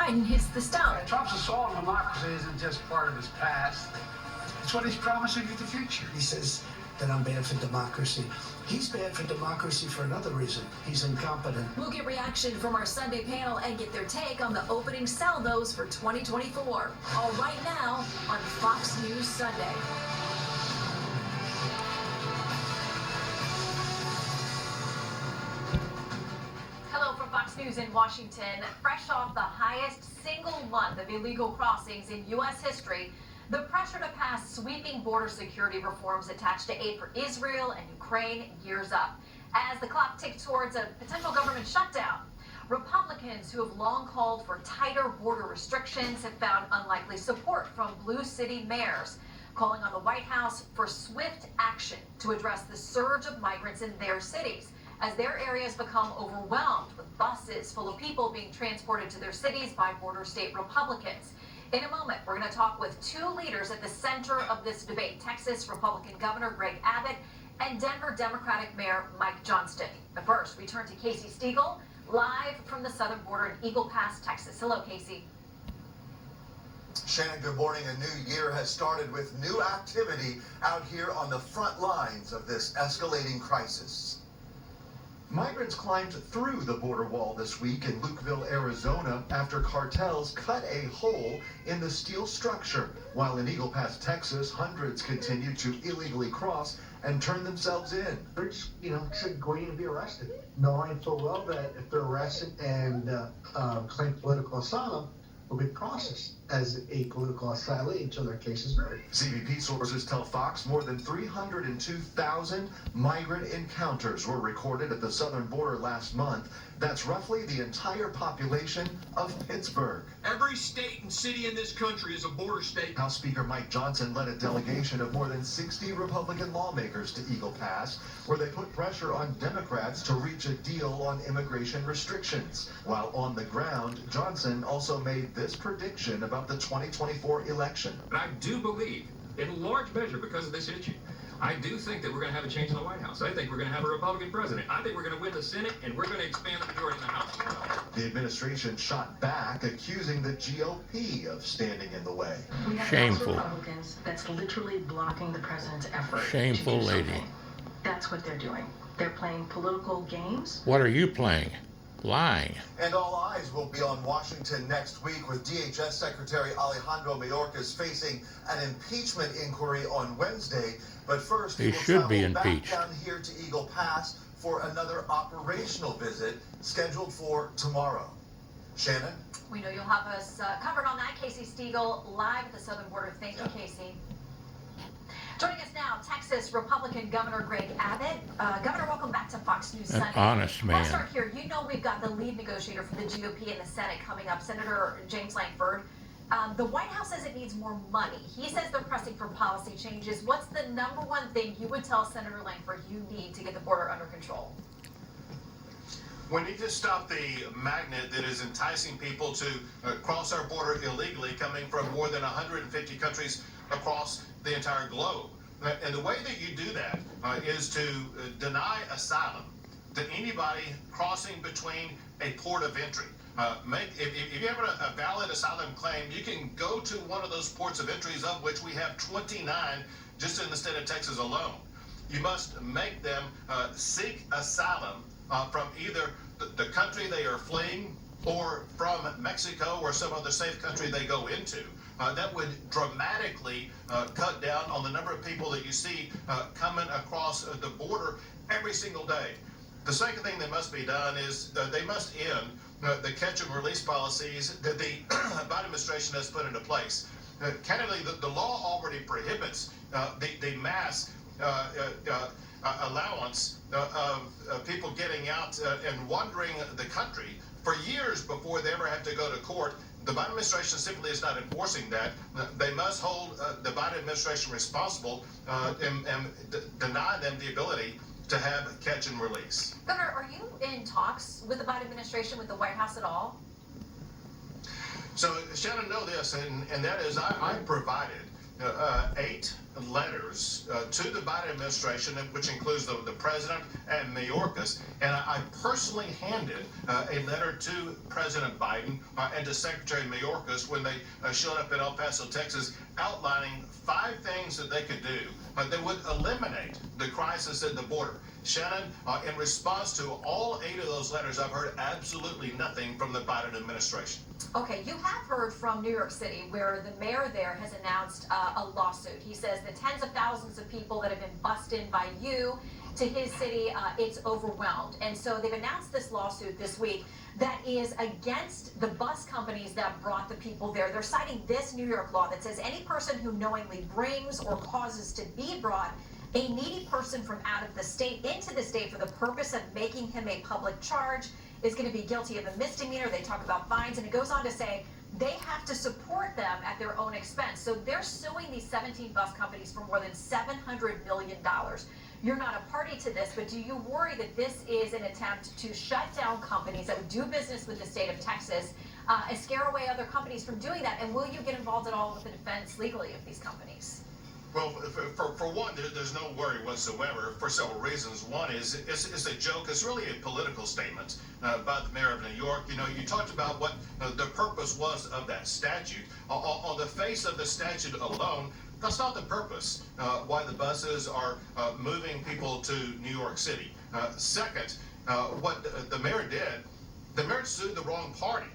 Biden hits the stump. Trump's assault on democracy isn't just part of his past. It's what he's promising for the future. He says that I'm bad for democracy. He's bad for democracy for another reason. He's incompetent. We'll get reaction from our Sunday panel and get their take on the opening salvos for 2024. All right now on Fox News Sunday. Hello from Fox News in Washington. Fresh off the highest single month of illegal crossings in U.S. history, the pressure to pass sweeping border security reforms attached to aid for Israel and Ukraine gears up as the clock ticks towards a potential government shutdown. Republicans who have long called for tighter border restrictions have found unlikely support from blue city mayors, calling on the White House for swift action to address the surge of migrants in their cities as their areas become overwhelmed with buses full of people being transported to their cities by border state Republicans. In a moment, we're going to talk with two leaders at the center of this debate, Texas Republican Governor Greg Abbott and Denver Democratic Mayor Mike Johnston. But first, we turn to Casey Stegall, live from the southern border in Eagle Pass, Texas. Hello, Casey. Shannon, good morning. A new year has started with new activity out here on the front lines of this escalating crisis. Migrants climbed through the border wall this week in Lukeville, Arizona, after cartels cut a hole in the steel structure. While in Eagle Pass, Texas, hundreds continue to illegally cross and turn themselves in. They're just, going to be arrested, knowing full well that if they're arrested and claim political asylum, will be processed as a political asylee until their case is heard. CBP sources tell Fox more than 302,000 migrant encounters were recorded at the southern border last month. That's roughly the entire population of Pittsburgh. Every state and city in this country is a border state. House Speaker Mike Johnson led a delegation of more than 60 Republican lawmakers to Eagle Pass, where they put pressure on Democrats to reach a deal on immigration restrictions. While on the ground, Johnson also made this prediction about the 2024 election. And I do believe, in large measure because of this issue, I do think that we're going to have a change in the White House. I think we're going to have a Republican president. I think we're going to win the Senate, and we're going to expand the majority in the House. The administration shot back, accusing the GOP of standing in the way. We have Shameful. Republicans that's literally blocking the president's effort. Shameful to do lady. something. That's what they're doing. They're playing political games. What are you playing? Lying. And all eyes will be on Washington next week, with DHS Secretary Alejandro Mayorkas facing an impeachment inquiry on Wednesday. But first, He will should be travel impeached. back down here to Eagle Pass for another operational visit scheduled for tomorrow. Shannon? We know you'll have us covered on that. Casey Stegall, live at the southern border. Thank you, Casey. Joining us now, Texas Republican Governor Greg Abbott. Governor, welcome back to Fox News An Sunday. honest man. Let's start here. You know we've got the lead negotiator for the GOP in the Senate coming up, Senator James Lankford. The White House says it needs more money. He says they're pressing for policy changes. What's the number one thing you would tell Senator Lankford you need to get the border under control? We need to stop the magnet that is enticing people to cross our border illegally, coming from more than 150 countries across the entire globe. And the way that you do that is to deny asylum to anybody crossing between a port of entry. If you have a valid asylum claim, you can go to one of those ports of entries, of which we have 29 just in the state of Texas alone. You must make them seek asylum from either the country they are fleeing or from Mexico or some other safe country they go into. That would dramatically cut down on the number of people that you see coming across the border every single day. The second thing that must be done is they must end the catch and release policies that the Biden administration has put into place. Candidly, the law already prohibits the mass allowance of people getting out and wandering the country for years before they ever have to go to court. The Biden administration simply is not enforcing that. They must hold the Biden administration responsible and deny them the ability to have catch and release. Governor, are you in talks with the Biden administration, with the White House at all? So, Shannon, know this, and that is I provided 8 letters to the Biden administration, which includes the president and Mayorkas, and I personally handed a letter to President Biden and to Secretary Mayorkas when they showed up in El Paso, Texas, outlining 5 things that they could do that would eliminate the crisis at the border. Shannon, in response to all 8 of those letters, I've heard absolutely nothing from the Biden administration. Okay, you have heard from New York City, where the mayor there has announced a lawsuit. He says the tens of thousands of people that have been bussed in by you to his city, it's overwhelmed. And so they've announced this lawsuit this week that is against the bus companies that brought the people there. They're citing this New York law that says any person who knowingly brings or causes to be brought a needy person from out of the state into the state for the purpose of making him a public charge is going to be guilty of a misdemeanor. They talk about fines, and it goes on to say they have to support them at their own expense. So they're suing these 17 bus companies for more than $700 million. You're not a party to this, but do you worry that this is an attempt to shut down companies that would do business with the state of Texas and scare away other companies from doing that? And will you get involved at all with the defense legally of these companies? Well, for one, there's no worry whatsoever for several reasons. One is it's a joke. It's really a political statement by the mayor of New York. You know, you talked about what the purpose was of that statute. On the face of the statute alone, that's not the purpose why the buses are moving people to New York City. Second, what the mayor did, the mayor sued the wrong party.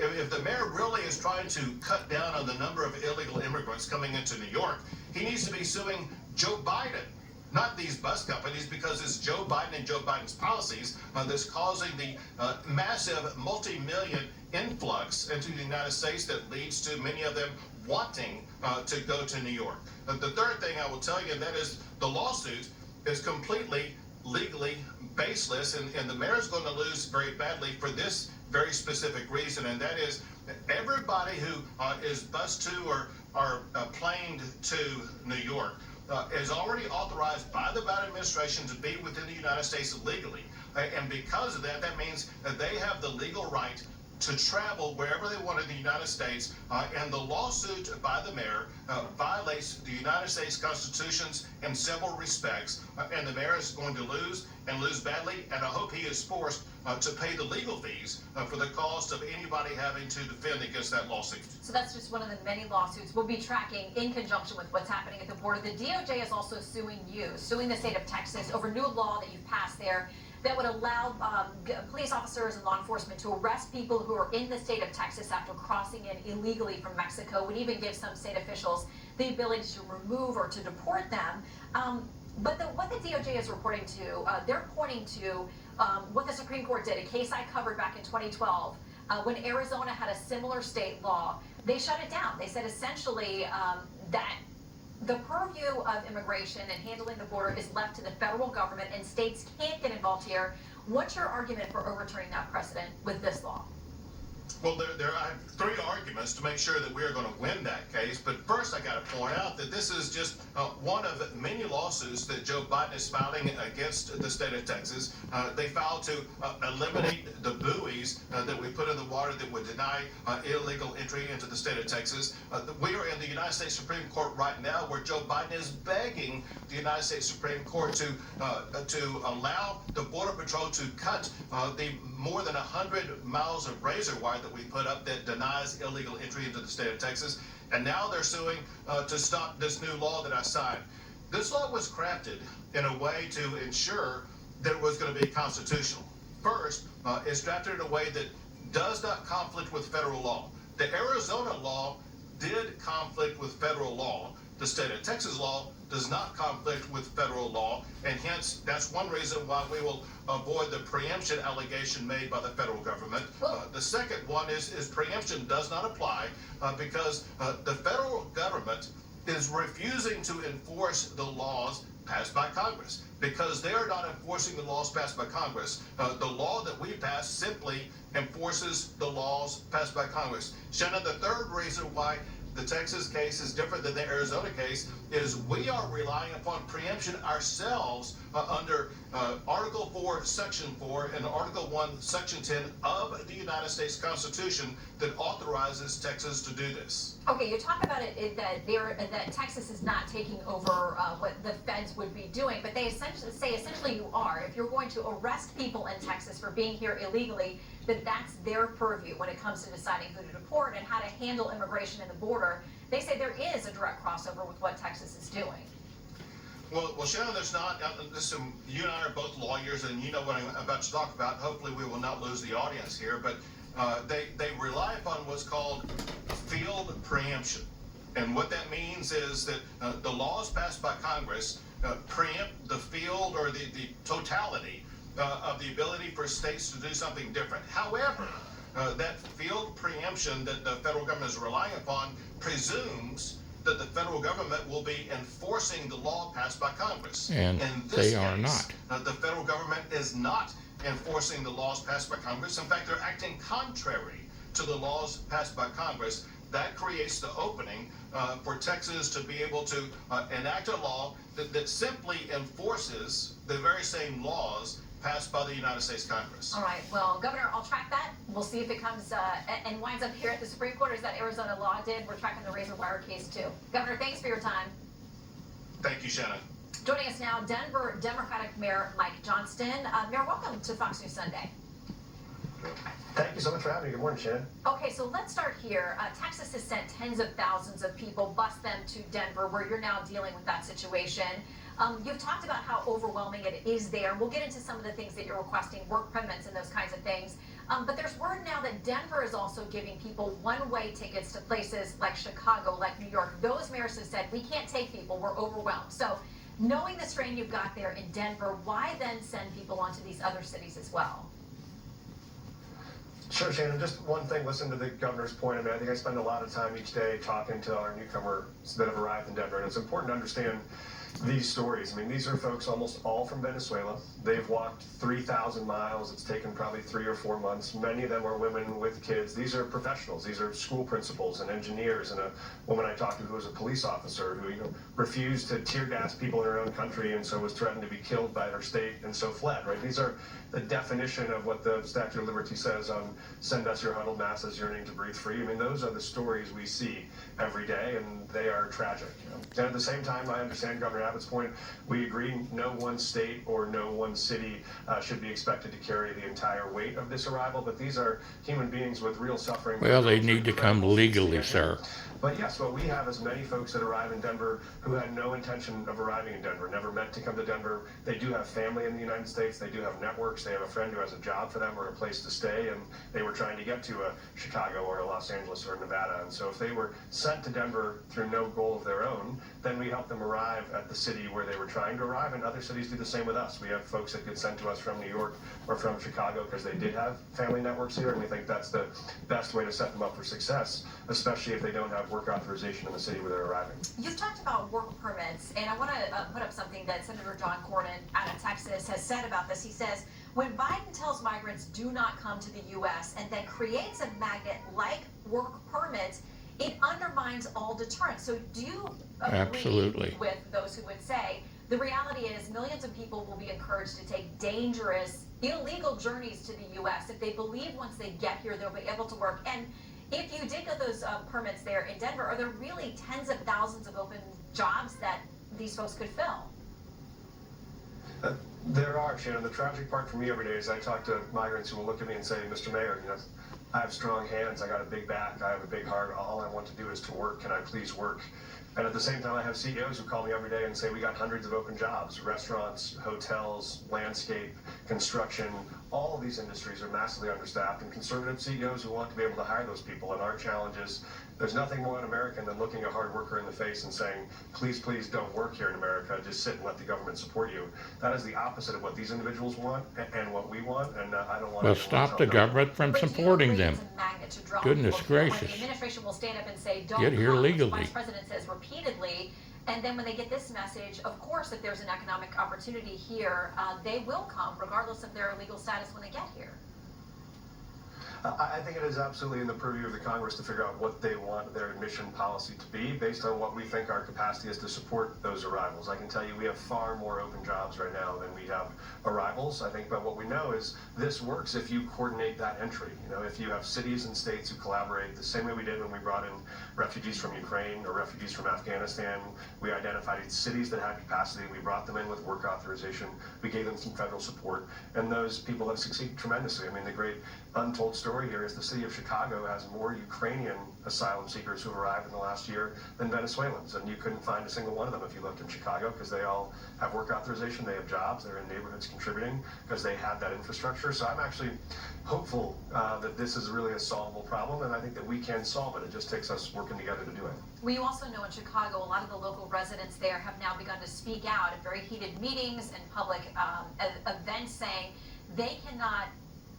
If the mayor really is trying to cut down on the number of illegal immigrants coming into New York, he needs to be suing Joe Biden, not these bus companies, because it's Joe Biden and Joe Biden's policies that's causing the massive multi-million influx into the United States that leads to many of them wanting to go to New York. The third thing I will tell you, and that is the lawsuit is completely legally baseless, and the mayor is going to lose very badly for this very specific reason, and that is everybody who is bused to or planed to New York is already authorized by the Biden administration to be within the United States legally. And because of that, that means that they have the legal right to travel wherever they want in the United States, and the lawsuit by the mayor violates the United States Constitutions in several respects, and the mayor is going to lose and lose badly, and I hope he is forced to pay the legal fees for the cost of anybody having to defend against that lawsuit. So that's just one of the many lawsuits we'll be tracking in conjunction with what's happening at the border. The DOJ is also suing the state of Texas over new law that you've passed there that would allow police officers and law enforcement to arrest people who are in the state of Texas after crossing in illegally from Mexico, would even give some state officials the ability to remove or to deport them. But what the DOJ is reporting to, they're pointing to what the Supreme Court did, a case I covered back in 2012, when Arizona had a similar state law. They shut it down. They said essentially that the purview of immigration and handling the border is left to the federal government, and states can't get involved here. What's your argument for overturning that precedent with this law? Well, I have 3 arguments to make sure that we are going to win that case. But first, I got to point out that this is just one of many lawsuits that Joe Biden is filing against the state of Texas. They filed to eliminate the buoys that we put in the water that would deny illegal entry into the state of Texas. We are in the United States Supreme Court right now, where Joe Biden is begging the United States Supreme Court to allow the Border Patrol to cut the more than 100 miles of razor wire that we put up that denies illegal entry into the state of Texas. And now they're suing to stop this new law that I signed. This law was crafted in a way to ensure that it was going to be constitutional. First, it's drafted in a way that does not conflict with federal law. The Arizona law did conflict with federal law. The state of Texas law does not conflict with federal law, and hence that's one reason why we will avoid the preemption allegation made by the federal government. The second one is preemption does not apply because the federal government is refusing to enforce the laws passed by Congress. Because they are not enforcing the laws passed by Congress, the law that we pass simply enforces the laws passed by Congress. Shannon, the third reason why the Texas case is different than the Arizona case is we are relying upon preemption ourselves under Article 4, Section 4, and Article 1, Section 10 of the United States Constitution that authorizes Texas to do this. Okay, you talk about it that Texas is not taking over what the feds would be doing, but they essentially you are. If you're going to arrest people in Texas for being here illegally, then that's their purview when it comes to deciding who to deport and how to handle immigration in the border. They say there is a direct crossover with what Texas is doing. Well, Shannon, there's not. Listen, you and I are both lawyers, and you know what I'm about to talk about. Hopefully, we will not lose the audience here, but they rely upon what's called field preemption. And what that means is that the laws passed by Congress preempt the field or the totality of the ability for states to do something different. However, that field preemption that the federal government is relying upon presumes that the federal government will be enforcing the law passed by Congress. And in this they are case, not. The federal government is not enforcing the laws passed by Congress. In fact, they're acting contrary to the laws passed by Congress. That creates the opening for Texas to be able to enact a law that simply enforces the very same laws passed by the United States Congress. All right, well, Governor, I'll track that. We'll see if it comes and winds up here at the Supreme Court, as that Arizona law did. We're tracking the razor wire case, too. Governor, thanks for your time. Thank you, Shannon. Joining us now, Denver Democratic Mayor Mike Johnston. Mayor, welcome to Fox News Sunday. Thank you so much for having me. Good morning, Shannon. Okay, so let's start here. Texas has sent tens of thousands of people, bus them to Denver, where you're now dealing with that situation. You've talked about how overwhelming it is there. We'll get into some of the things that you're requesting, work permits and those kinds of things. But there's word now that Denver is also giving people one-way tickets to places like Chicago, like New York. Those mayors have said, we can't take people, we're overwhelmed. So knowing the strain you've got there in Denver, why then send people onto these other cities as well? Sure, Shannon. Just one thing, listen to the governor's point. I mean, I think I spend a lot of time each day talking to our newcomers that have arrived in Denver, and it's important to understand these stories. I mean, these are folks almost all from Venezuela. They've walked 3,000 miles. It's taken probably 3 or 4 months. Many of them are women with kids. These are professionals. These are school principals and engineers. And a woman I talked to who was a police officer who, refused to tear gas people in her own country and so was threatened to be killed by her state and so fled, right? These are the definition of what the Statute of Liberty says on send us your huddled masses yearning to breathe free. I mean, those are the stories we see every day, and they are tragic. And at the same time, I understand Governor Abbott's point. We agree no one state or no one city should be expected to carry the entire weight of this arrival, but these are human beings with real suffering. Well, they need to come legally, sir. But yes, what we have is many folks that arrive in Denver who had no intention of arriving in Denver, never meant to come to Denver. They do have family in the United States. They do have networks. They have a friend who has a job for them or a place to stay, and they were trying to get to a Chicago or a Los Angeles or Nevada. And so if they were sent to Denver through no goal of their own, then we help them arrive at the city where they were trying to arrive, and other cities do the same with us. We have folks that get sent to us from New York or from Chicago because they did have family networks here, and we think that's the best way to set them up for success, especially if they don't have work authorization in the city where they're arriving. You've talked about work permits, and I want to put up something that Senator John Cornyn out of Texas has said about this. He says, when Biden tells migrants do not come to the U.S. and then creates a magnet like work permits, it undermines all deterrence. So do you agree Absolutely. with those who would say the reality is millions of people will be encouraged to take dangerous, illegal journeys to the U.S. if they believe once they get here they'll be able to work? And if you did get those permits there in Denver, are there really tens of thousands of open jobs that these folks could fill? There are, Shannon. The tragic part for me every day is I talk to migrants who will look at me and say, Mr. Mayor, I have strong hands, I got a big back, I have a big heart, all I want to do is to work, can I please work? And at the same time, I have CEOs who call me every day and say, we got hundreds of open jobs, restaurants, hotels, landscape, construction, all of these industries are massively understaffed, and conservative CEOs who want to be able to hire those people. And our challenge is, there's nothing more un-American than looking a hard worker in the face and saying, please, please don't work here in America, just sit and let the government support you. That is the opposite of what these individuals want and what we want, and I don't want to... Well, stop the government from supporting them. Goodness gracious. The administration will stand up and say, don't Get here come, legally. the Vice President says repeatedly. And then when they get this message, of course, if there's an economic opportunity here, they will come, regardless of their legal status when they get here. I think it is absolutely in the purview of the Congress to figure out what they want their admission policy to be based on what we think our capacity is to support those arrivals. I can tell you we have far more open jobs right now than we have arrivals, I think, but what we know is this works if you coordinate that entry. You know, if you have cities and states who collaborate the same way we did when we brought in refugees from Ukraine or refugees from Afghanistan. We identified cities that had capacity. We brought them in with work authorization. We gave them some federal support, and those people have succeeded tremendously. I mean, the great untold story here is the city of Chicago has more Ukrainian asylum seekers who arrived in the last year than Venezuelans, and you couldn't find a single one of them if you looked in Chicago because they all have work authorization, they have jobs, they're in neighborhoods contributing because they had that infrastructure. So I'm actually hopeful that this is really a solvable problem, and I think that we can solve it. It just takes us working together to do it. Well, you also know in Chicago, a lot of the local residents there have now begun to speak out at very heated meetings and public events saying they cannot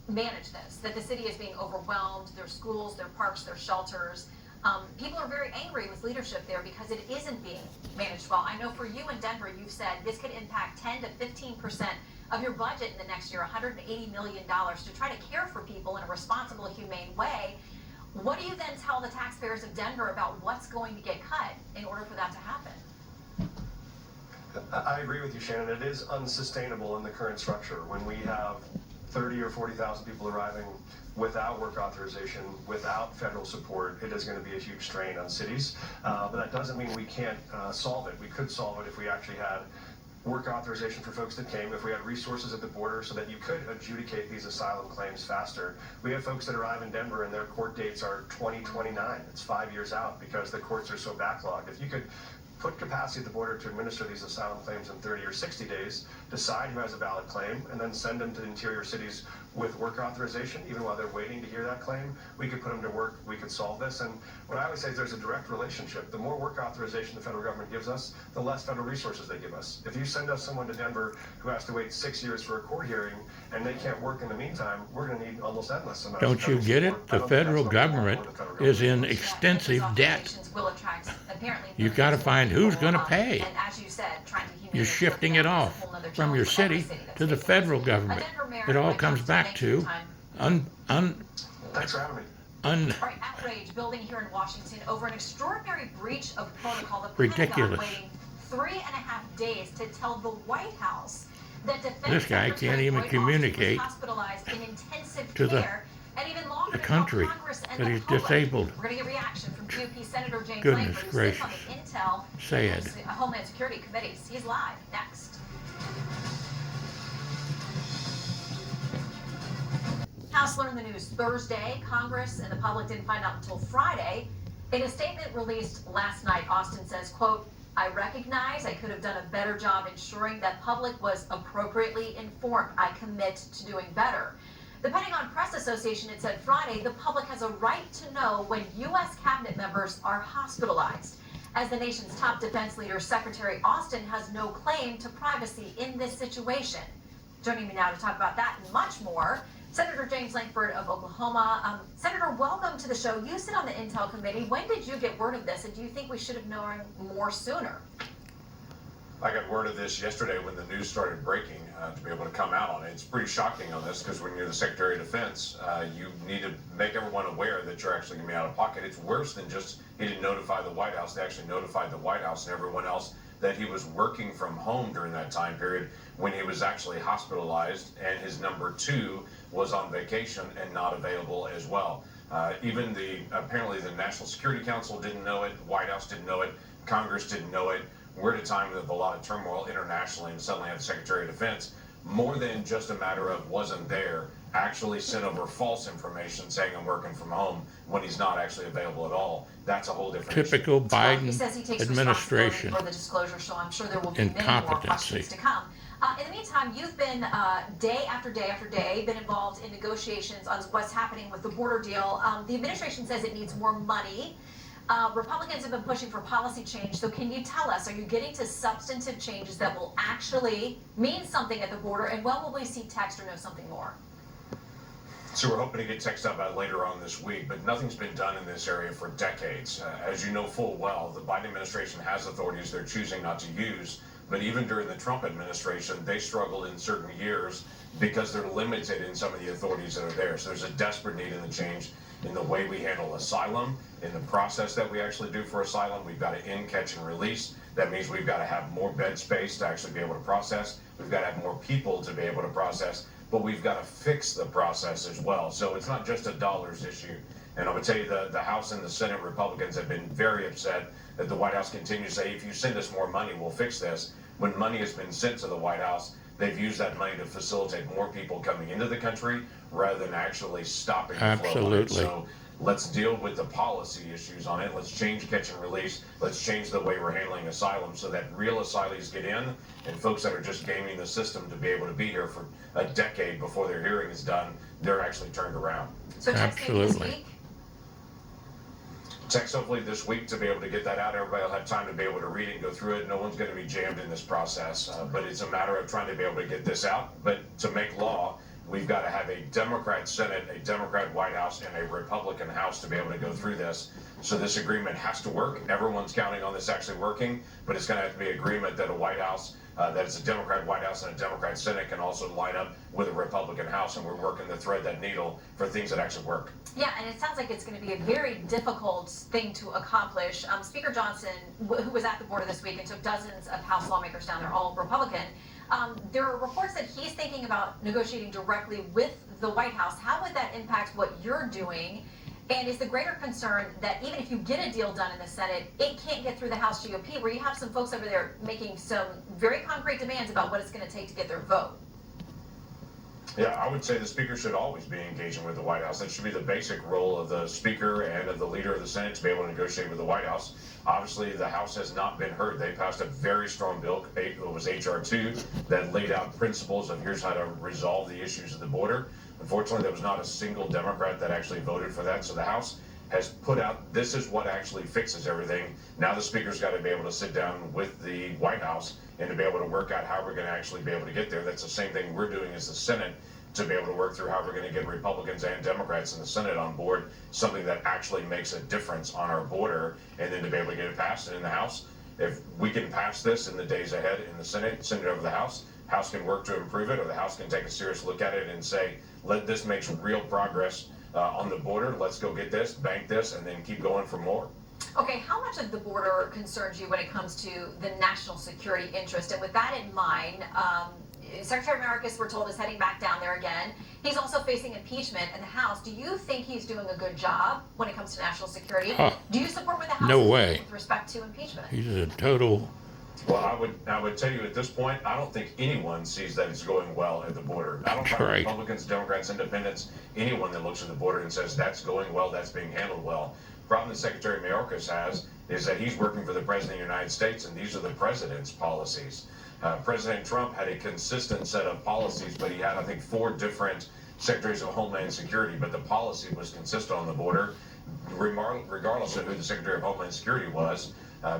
manage this, that the city is being overwhelmed, their schools, their parks, their shelters. People are very angry with leadership there because it isn't being managed well. I know for you in Denver, you've said this could impact 10 to 15% of your budget in the next year, $180 million to try to care for people in a responsible, humane way. What do you then tell the taxpayers of Denver about what's going to get cut in order for that to happen? I agree with you, Shannon. It is unsustainable in the current structure. When we have 30 or 40,000 people arriving without work authorization, without federal support, it is going to be a huge strain on cities. But that doesn't mean we can't solve it. We could solve it if we actually had work authorization for folks that came, if we had resources at the border so that you could adjudicate these asylum claims faster. We have folks that arrive in Denver and their court dates are 2029. It's 5 years out because the courts are so backlogged. If you could put capacity at the border to administer these asylum claims in 30 or 60 days, decide who has a valid claim, and then send them to interior cities with work authorization, even while they're waiting to hear that claim, we could put them to work, we could solve this. And what I always say is there's a direct relationship. The more work authorization the federal government gives us, the less federal resources they give us. If you send us someone to Denver who has to wait 6 years for a court hearing and they can't work in the meantime, we're going to need almost endless amounts of Don't you get it? The federal government is in extensive debt. You've got to find who's going to pay. And as you said, trying to You're shifting it off from your city to the federal government. It all comes back to Thanks for having me. outrage building here in Washington over an extraordinary breach of protocol. The Ridiculous. Pentagon waiting 3.5 days to tell the White House that Defense This guy Secretary can't even Lloyd communicate Austin was hospitalized in intensive to the- care, and even longer the to tell country Congress and that the he's public. disabled. We're going to get reaction from GOP Senator James Goodness Langford, who sits on gracious. the Intel Sad. and Homeland Security committees. He's live next. House learned the news Thursday. Congress and the public didn't find out until Friday. In a statement released last night, Austin says, quote, "I recognize I could have done a better job ensuring that public was appropriately informed. I commit to doing better." The Pentagon Press Association had said Friday the public has a right to know when U.S. cabinet members are hospitalized. As the nation's top defense leader, Secretary Austin has no claim to privacy in this situation. Joining me now to talk about that and much more, Senator James Langford of Oklahoma. Senator, welcome to the show. You sit on the Intel Committee. When did you get word of this, and do you think we should have known more sooner? I got word of this yesterday when the news started breaking to be able to come out on it. It's pretty shocking on this because when you're the Secretary of Defense, you need to make everyone aware that you're actually going to be out of pocket. It's worse than just he didn't notify the White House. They actually notified the White House and everyone else that he was working from home during that time period when he was actually hospitalized, and his number two was on vacation and not available as well. Even apparently the National Security Council didn't know it, the White House didn't know it, Congress didn't know it. We're at a time of a lot of turmoil internationally, and suddenly have the Secretary of Defense, more than just a matter of wasn't there, actually sent over false information saying I'm working from home when he's not actually available at all. That's a whole different Typical issue. Biden He says he takes administration. responsibility for the disclosure, so I'm sure there will be many more Incompetency. questions to come. In the meantime, you've been day after day after day been involved in negotiations on what's happening with the border deal. The administration says it needs more money. Republicans have been pushing for policy change. So can you tell us, are you getting to substantive changes that will actually mean something at the border? And when will we see text or know something more? So we're hoping to get text out about it later on this week, but nothing's been done in this area for decades. As you know full well, the Biden administration has authorities they're choosing not to use, But even during the Trump administration, they struggled in certain years because they're limited in some of the authorities that are there. So there's a desperate need in the change in the way we handle asylum, in the process that we actually do for asylum. We've got to in, catch, and release. That means we've got to have more bed space to actually be able to process. We've got to have more people to be able to process, but we've got to fix the process as well. So it's not just a dollars issue. And I'm going to tell you, the House and the Senate Republicans have been very upset that the White House continues to say, if you send us more money, we'll fix this. When money has been sent to the White House, they've used that money to facilitate more people coming into the country rather than actually stopping the flow of it. So let's deal with the policy issues on it. Let's change catch and release. Let's change the way we're handling asylum so that real asylees get in, and folks that are just gaming the system to be able to be here for a decade before their hearing is done, they're actually turned around. So Absolutely. Text hopefully this week to be able to get that out. Everybody will have time to be able to read it and go through it. No one's going to be jammed in this process, but it's a matter of trying to be able to get this out. But to make law, we've got to have a Democrat Senate, a Democrat White House, and a Republican House to be able to go through this. So this agreement has to work. Everyone's counting on this actually working, but it's going to have to be agreement that a White House, that it's a Democrat White House and a Democrat Senate can also line up with a Republican House, and we're working to thread that needle for things that actually work. Yeah, and it sounds like it's going to be a very difficult thing to accomplish. Speaker Johnson, who was at the border this week and took dozens of House lawmakers down there, all Republican, there are reports that he's thinking about negotiating directly with the White House. How would that impact what you're doing? And is the greater concern that even if you get a deal done in the Senate, it can't get through the House GOP, where you have some folks over there making some very concrete demands about what it's going to take to get their vote? Yeah, I would say the Speaker should always be engaging with the White House. That should be the basic role of the Speaker and of the leader of the Senate, to be able to negotiate with the White House. Obviously, the House has not been heard. They passed a very strong bill, it was H.R. 2, that laid out principles of here's how to resolve the issues of the border. Unfortunately, there was not a single Democrat that actually voted for that. So the House has put out, this is what actually fixes everything. Now the Speaker's got to be able to sit down with the White House and to be able to work out how we're going to actually be able to get there. That's the same thing we're doing as the Senate, to be able to work through how we're going to get Republicans and Democrats in the Senate on board, something that actually makes a difference on our border, and then to be able to get it passed. And in the House, if we can pass this in the days ahead in the Senate, send it over to the House can work to improve it, or the House can take a serious look at it and say, this makes real progress on the border. Let's go get this, bank this, and then keep going for more. Okay, how much of the border concerns you when it comes to the national security interest? And with that in mind, Secretary Mayorkas, we're told, is heading back down there again. He's also facing impeachment in the House. Do you think he's doing a good job when it comes to national security? Do you support what the House is doing with respect to impeachment? He's a total... Well, I would tell you at this point, I don't think anyone sees that it's going well at the border. I don't think Republicans, Democrats, Independents, anyone that looks at the border and says that's going well, that's being handled well. The problem that Secretary Mayorkas has is that he's working for the President of the United States, and these are the President's policies. President Trump had a consistent set of policies, but he had, I think, 4 different Secretaries of Homeland Security, but the policy was consistent on the border, regardless of who the Secretary of Homeland Security was,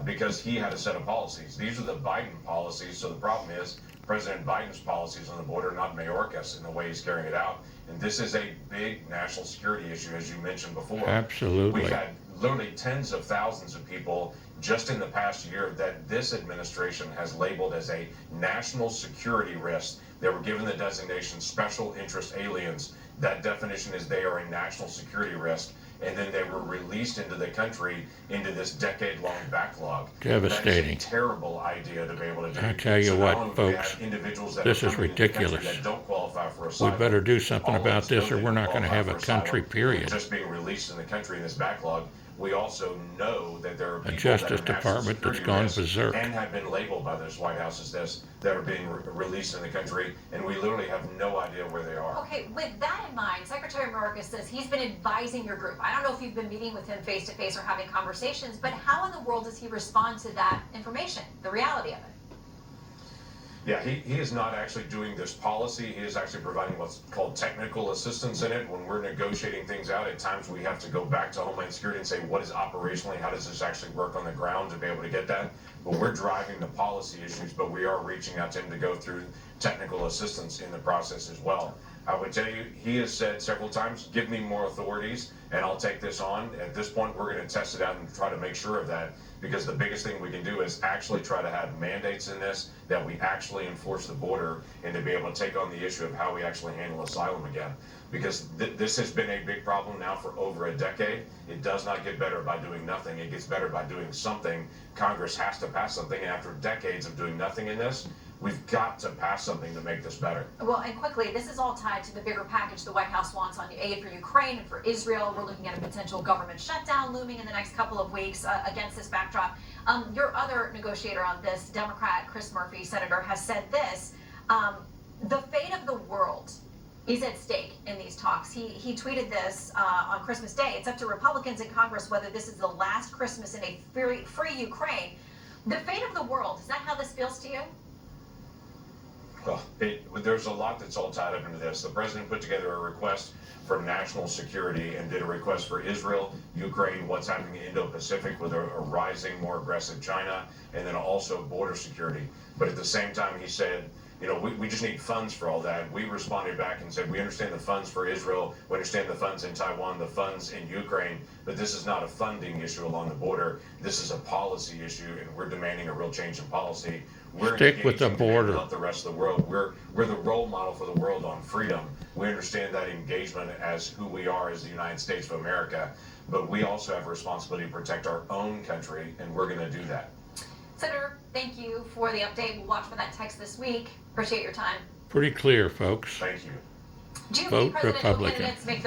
because he had a set of policies. These are the Biden policies, so the problem is President Biden's policies on the border, not Mayorkas in the way he's carrying it out. And this is a big national security issue, as you mentioned before. Absolutely. We've had literally tens of thousands of people just in the past year that this administration has labeled as a national security risk. They were given the designation special interest aliens. That definition is they are a national security risk. And then they were released into the country into this decade-long backlog. Devastating. That is a terrible idea to be able to do. I tell you what, folks, this is ridiculous. That don't qualify for asylum. We better do something about this, or we're not going to have a country, period. Just being released in the country in this backlog. We also know that there are people a Justice Department that's gone berserk and have been labeled by this White House as this, that are being released in the country, and we literally have no idea where they are. Okay, with that in mind, Secretary Mayorkas says he's been advising your group. I don't know if you've been meeting with him face to face or having conversations, but how in the world does he respond to that information, the reality of it? Yeah, he is not actually doing this policy. He is actually providing what's called technical assistance in it. When we're negotiating things out, at times we have to go back to Homeland Security and say, what is operationally, how does this actually work on the ground to be able to get that? But we're driving the policy issues, but we are reaching out to him to go through technical assistance in the process as well. I would tell you, he has said several times, give me more authorities and I'll take this on. At this point, we're going to test it out and try to make sure of that, because the biggest thing we can do is actually try to have mandates in this, that we actually enforce the border, and to be able to take on the issue of how we actually handle asylum again. Because this has been a big problem now for over a decade. It does not get better by doing nothing. It gets better by doing something. Congress has to pass something, and after decades of doing nothing in this, we've got to pass something to make this better. Well, and quickly, this is all tied to the bigger package the White House wants on aid for Ukraine and for Israel. We're looking at a potential government shutdown looming in the next couple of weeks against this backdrop. Your other negotiator on this, Democrat Chris Murphy, Senator, has said this, the fate of the world is at stake in these talks. He tweeted this on Christmas Day. It's up to Republicans in Congress whether this is the last Christmas in a free Ukraine. The fate of the world, is that how this feels to you? Well, there's a lot that's all tied up into this. The president put together a request for national security and did a request for Israel, Ukraine, what's happening in Indo-Pacific with a rising, more aggressive China, and then also border security. But at the same time, he said, you know, we just need funds for all that. We responded back and said, we understand the funds for Israel, we understand the funds in Taiwan, the funds in Ukraine, but this is not a funding issue along the border. This is a policy issue, and we're demanding a real change in policy. We're Stick with the border. Not the rest of the world. We're the role model for the world on freedom. We understand that engagement as who we are as the United States of America, but we also have a responsibility to protect our own country, and we're going to do that. Senator, thank you for the update. We'll watch for that text this week. Appreciate your time. Pretty clear, folks. Thank you. GOP Vote presidential Republican. candidates make